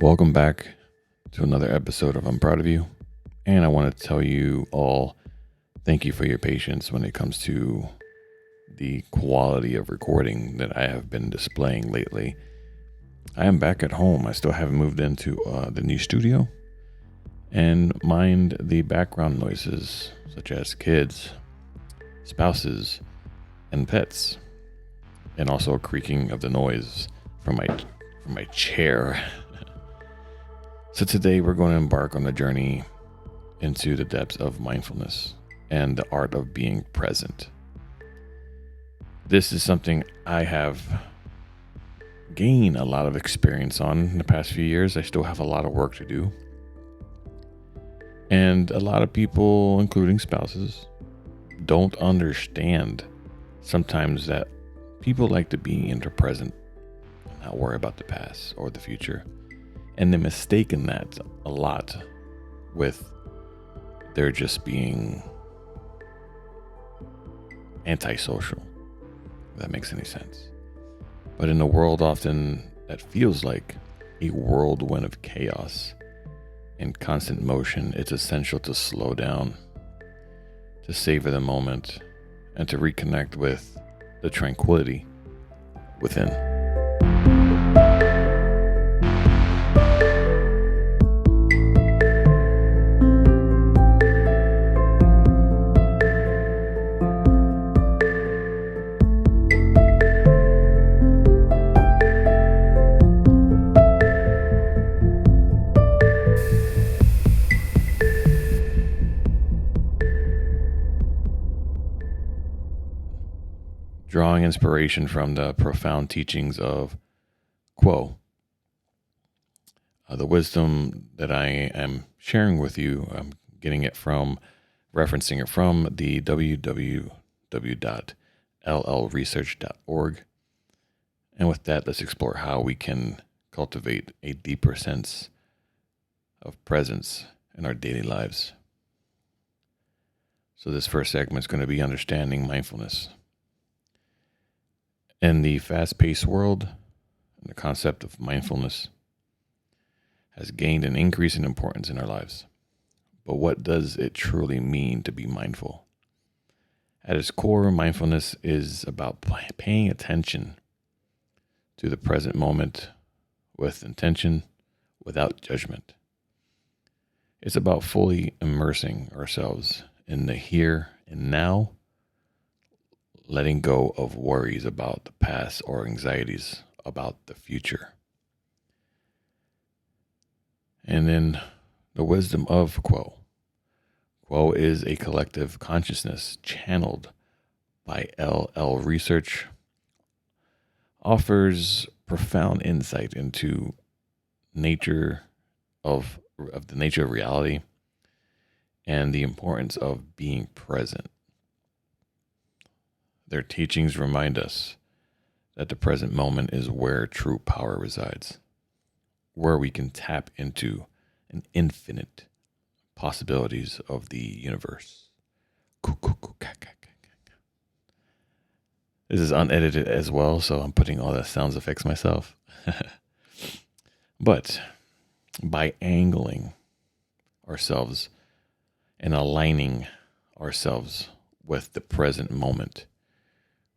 Welcome back to another episode of I'm Proud of You. And I want to tell you all thank you for your patience when it comes to the quality of recording that I have been displaying lately. I am back at home. I still haven't moved into the new studio. And mind the background noises such as kids, spouses, and pets. And also creaking of the noise from my chair. So today we're going to embark on a journey into the depths of mindfulness and the art of being present. This is something I have gained a lot of experience on in the past few years. I still have a lot of work to do. And a lot of people, including spouses, don't understand sometimes that people like to be in the present and not worry about the past or the future. And they mistaken that a lot with they're just being antisocial, if that makes any sense. But in a world often that feels like a whirlwind of chaos and constant motion, it's essential to slow down, to savor the moment, and to reconnect with the tranquility within. Drawing inspiration from the profound teachings of Quo. The wisdom that I am sharing with you, I'm getting it from, referencing it from the www.llresearch.org. And with that, let's explore how we can cultivate a deeper sense of presence in our daily lives. So this first segment is going to be understanding mindfulness. In the fast-paced world, the concept of mindfulness has gained an increase in importance in our lives. But what does it truly mean to be mindful? At its core, mindfulness is about paying attention to the present moment with intention, without judgment. It's about fully immersing ourselves in the here and now, letting go of worries about the past or anxieties about the future. And then the wisdom of Quo. Quo is a collective consciousness channeled by LL Research, offers profound insight into nature of the nature of reality and the importance of being present. Their teachings remind us that the present moment is where true power resides, where we can tap into an infinite possibilities of the universe. This is unedited as well, so I'm putting all the sound effects myself. But by angling ourselves and aligning ourselves with the present moment,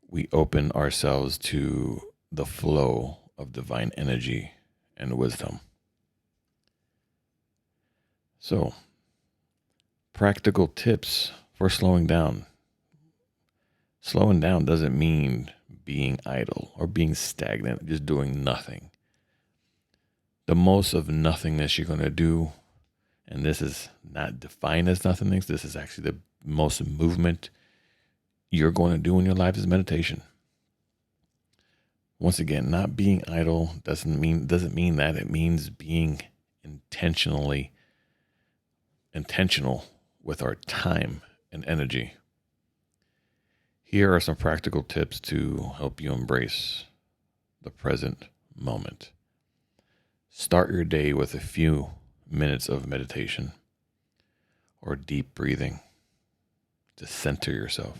we open ourselves to the flow of divine energy and wisdom. So, practical tips for slowing down. Slowing down doesn't mean being idle or being stagnant, just doing nothing. The most of nothingness you're going to do, and this is not defined as nothingness, this is actually the most movement you're going to do in your life is meditation. Once again, not being idle doesn't mean that. It means being intentional with our time and energy. Here are some practical tips to help you embrace the present moment. Start your day with a few minutes of meditation or deep breathing to center yourself.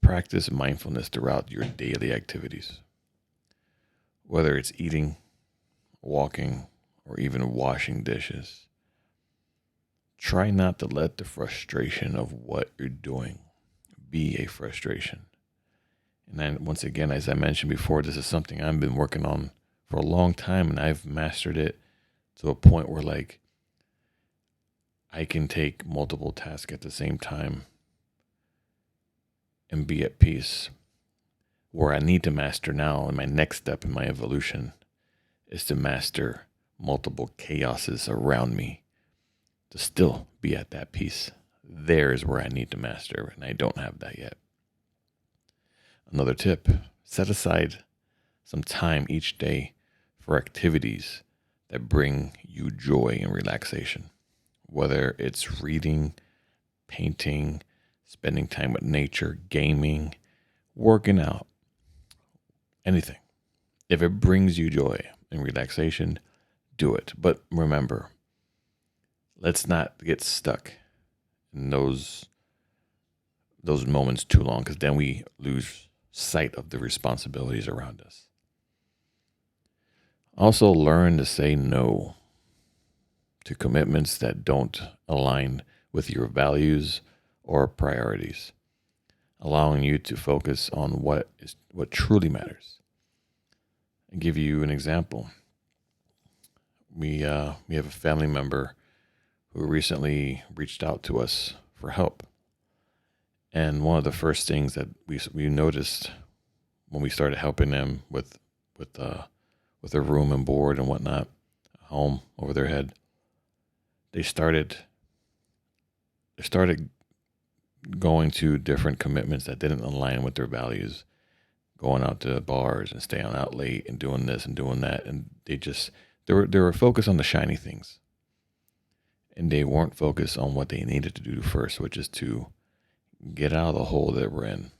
Practice mindfulness throughout your daily activities, whether it's eating, walking, or even washing dishes. Try not to let the frustration of what you're doing be a frustration. And then, once again, as I mentioned before, this is something I've been working on for a long time, and I've mastered it to a point where, like, I can take multiple tasks at the same time and be at peace. Where I need to master now, and my next step in my evolution, is to master multiple chaoses around me to still be at that peace. There's where I need to master, and I don't have that yet. Another tip: set aside some time each day for activities that bring you joy and relaxation. Whether it's reading, painting, spending time with nature, gaming, working out, anything. If it brings you joy and relaxation, do it. But remember, let's not get stuck in those moments too long, because then we lose sight of the responsibilities around us. Also, learn to say no to commitments that don't align with your values or priorities, allowing you to focus on what truly matters. I'll give you an example. We have a family member who recently reached out to us for help. And one of the first things that we noticed when we started helping them with their room and board and whatnot, a home over their head, they started going to different commitments that didn't align with their values, going out to bars and staying out late and doing this and doing that, and they were focused on the shiny things, and they weren't focused on what they needed to do first, which is to get out of the hole that we're in,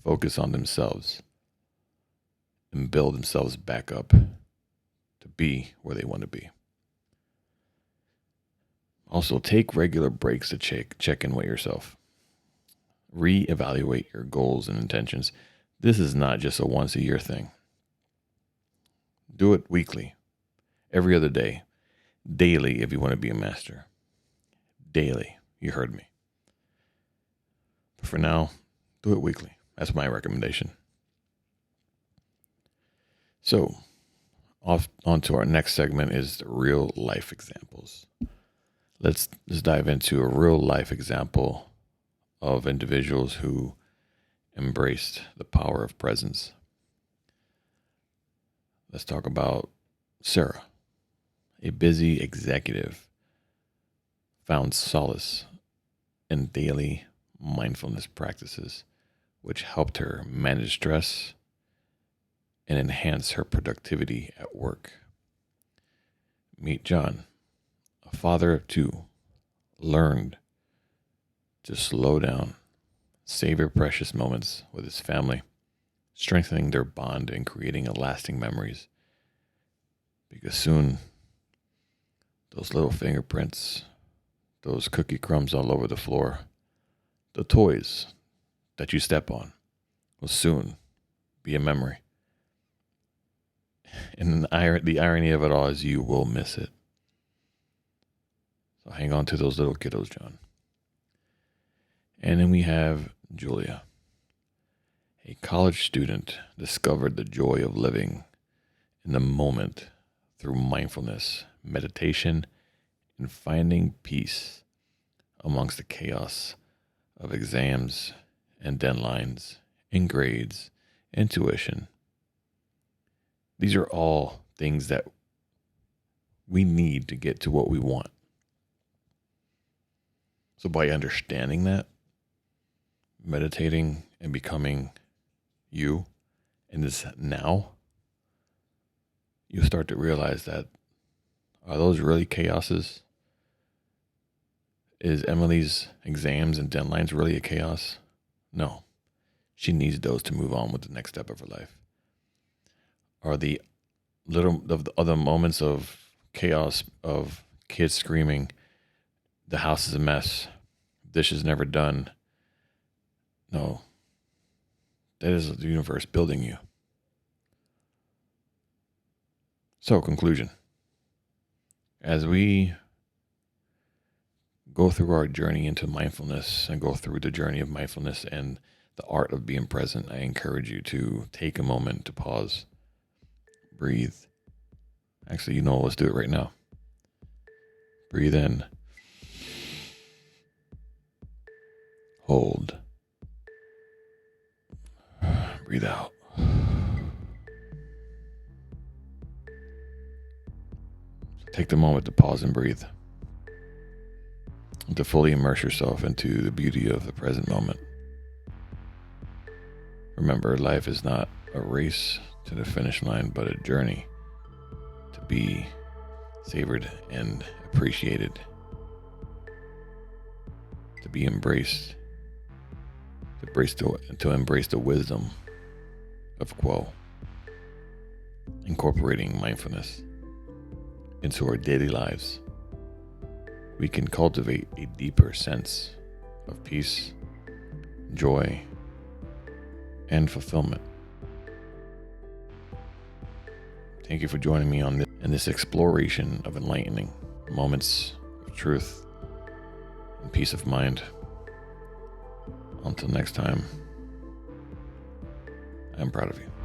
focus on themselves, and build themselves back up to be where they want to be. Also, take regular breaks to check in with yourself. Reevaluate your goals and intentions. This is not just a once a year thing. Do it weekly, every other day, daily if you want to be a master. Daily. You heard me. But for now, do it weekly. That's my recommendation. So, on to our next segment is the real life examples. Let's dive into a real life example of individuals who embraced the power of presence. Let's talk about Sarah, a busy executive, found solace in daily mindfulness practices, which helped her manage stress and enhance her productivity at work. Meet John, a father of two, learned to slow down, savor precious moments with his family, strengthening their bond and creating lasting memories. Because soon, those little fingerprints, those cookie crumbs all over the floor, the toys that you step on will soon be a memory. And the irony of it all is you will miss it. So hang on to those little kiddos, John. And then we have Julia. A college student discovered the joy of living in the moment through mindfulness, meditation, and finding peace amongst the chaos of exams and deadlines and grades and tuition. These are all things that we need to get to what we want. So by understanding that, meditating and becoming you in this now, you start to realize that, are those really chaoses? Is Emily's exams and deadlines really a chaos? No. She needs those to move on with the next step of her life. Are the other moments of chaos of kids screaming, the house is a mess, dishes never done? No. That is the universe building you. So, conclusion. as we go through our journey into mindfulness and go through the journey of mindfulness and the art of being present, I encourage you to take a moment to pause, breathe. Actually, let's do it right now. Breathe in. Hold. Breathe out. Take the moment to pause and breathe. To fully immerse yourself into the beauty of the present moment. Remember, life is not a race to the finish line, but a journey to be savored and appreciated, to be embraced, to embrace the wisdom of Quo, incorporating mindfulness into our daily lives. We can cultivate a deeper sense of peace, joy, and fulfillment. Thank you for joining me in this exploration of enlightening moments of truth and peace of mind. Until next time, I'm proud of you.